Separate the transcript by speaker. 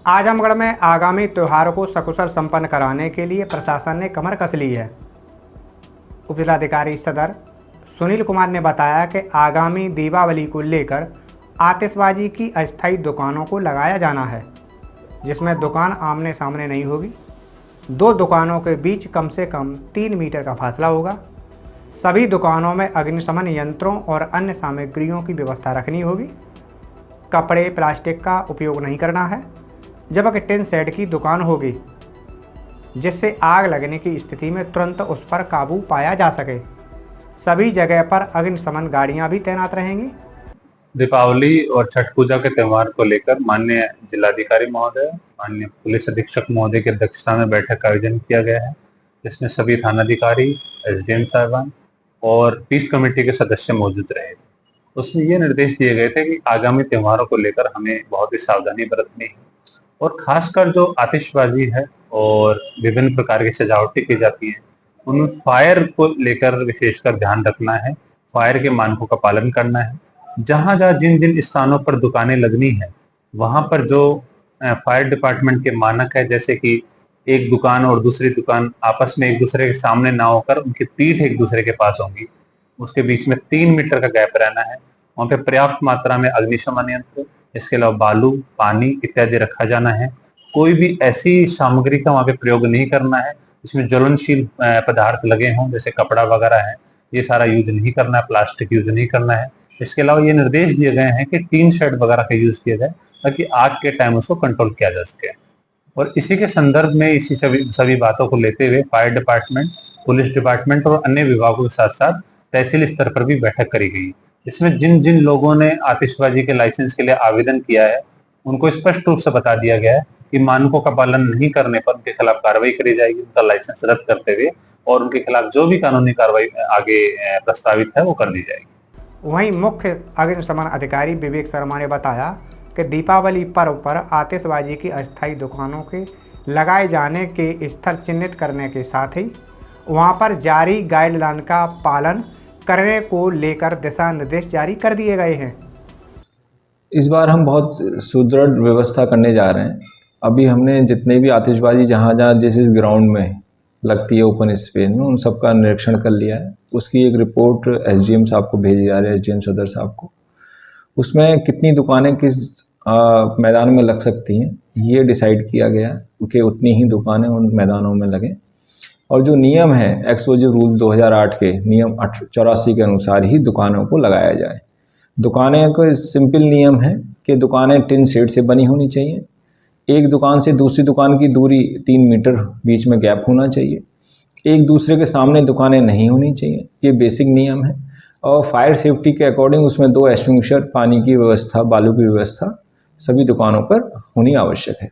Speaker 1: आजमगढ़ में आगामी त्योहारों को सकुशल संपन्न कराने के लिए प्रशासन ने कमर कस ली है। उपजिलाधिकारी सदर सुनील कुमार ने बताया कि आगामी दीपावली को लेकर आतिशबाजी की अस्थायी दुकानों को लगाया जाना है, जिसमें दुकान आमने सामने नहीं होगी। 2 दुकानों के बीच कम से कम 3 मीटर का फासला होगा। सभी दुकानों में अग्निशमन यंत्रों और अन्य सामग्रियों की व्यवस्था रखनी होगी। कपड़े प्लास्टिक का उपयोग नहीं करना है। जबकि टिन शेड की दुकान होगी, जिससे आग लगने की स्थिति में तुरंत उस पर काबू पाया जा सके। सभी जगह पर अग्निशमन गाड़ियां भी तैनात रहेंगी।
Speaker 2: दीपावली और छठ पूजा के त्योहार को लेकर माननीय जिलाधिकारी महोदय, माननीय पुलिस अधीक्षक महोदय की अध्यक्षता में बैठक का आयोजन किया गया है, जिसमें सभी थानाधिकारी, एसडीएम साहिबान और पीस कमेटी के सदस्य मौजूद रहे। उसमें ये निर्देश दिए गए थे कि आगामी त्योहारों को लेकर हमें बहुत ही सावधानी बरतनी है और खासकर जो आतिशबाजी है और विभिन्न प्रकार की सजावटें की जाती हैं, उनमें फायर को लेकर विशेषकर ध्यान रखना है। फायर के मानकों का पालन करना है। जहां जहां जिन जिन स्थानों पर दुकानें लगनी है, वहां पर जो फायर डिपार्टमेंट के मानक है, जैसे कि एक दुकान और दूसरी दुकान आपस में एक दूसरे के सामने ना होकर उनकी पीठ एक दूसरे के पास होंगी, उसके बीच में 3 मीटर का गैप रहना है। वहां पे पर्याप्त मात्रा में अग्निशमन यंत्र, इसके अलावा बालू, पानी इत्यादि रखा जाना है। कोई भी ऐसी सामग्री का वहां पे प्रयोग नहीं करना है जिसमें ज्वलनशील पदार्थ लगे हों, जैसे कपड़ा वगैरह है, ये सारा यूज नहीं करना है। प्लास्टिक यूज नहीं करना है। इसके अलावा ये निर्देश दिए गए हैं कि टीन शेड वगैरह का यूज किया जाए, ताकि आग के टाइम उसको कंट्रोल किया जा सके। और इसी के संदर्भ में इसी सभी बातों को लेते हुए फायर डिपार्टमेंट, पुलिस डिपार्टमेंट और अन्य विभागों के साथ साथ तहसील स्तर पर भी बैठक करी गई। इसमें जिन जिन लोगों ने आतिशबाजी के लाइसेंस के लिए आवेदन किया है, उनको स्पष्ट रूप से बता दिया गया है कि मानकों का पालन नहीं करने पर उनके खिलाफ कार्रवाई करी जाएगी, उनका लाइसेंस रद्द करते हुए, और उनके खिलाफ जो भी कानूनी कार्रवाई आगे प्रस्तावित है वो कर दी जाएगी।
Speaker 1: वहीं मुख्य अग्निशमन अधिकारी विवेक शर्मा ने बताया कि दीपावली पर्व पर आतिशबाजी की अस्थायी दुकानों के लगाए जाने के स्थल चिन्हित करने के साथ ही वहां पर जारी गाइडलाइन का पालन करने को लेकर दिशा निर्देश जारी कर दिए गए हैं।
Speaker 3: इस बार हम बहुत सुदृढ़ व्यवस्था करने जा रहे हैं। अभी हमने जितने भी आतिशबाजी जहाँ जिस ग्राउंड में लगती है ओपन स्पेस में, उन सब का निरीक्षण कर लिया है। उसकी एक रिपोर्ट एसडीएम साहब को भेजी जा रही है, एसडीएम सदर साहब को। उसमें कितनी दुकानें किस मैदान में लग सकती हैं ये डिसाइड किया गया, क्योंकि उतनी ही दुकानें उन मैदानों में लगें। और जो नियम है एक्सक्लूसिव रूल 2008 के नियम 84 के अनुसार ही दुकानों को लगाया जाए। दुकानें को सिंपल नियम है कि दुकानें टिन शेड से बनी होनी चाहिए। एक दुकान से दूसरी दुकान की दूरी 3 मीटर बीच में गैप होना चाहिए। एक दूसरे के सामने दुकानें नहीं होनी चाहिए, ये बेसिक नियम है। और फायर सेफ्टी के अकॉर्डिंग उसमें 2 एक्सटिंग्विशर, पानी की व्यवस्था, बालू की व्यवस्था सभी दुकानों पर होनी आवश्यक है।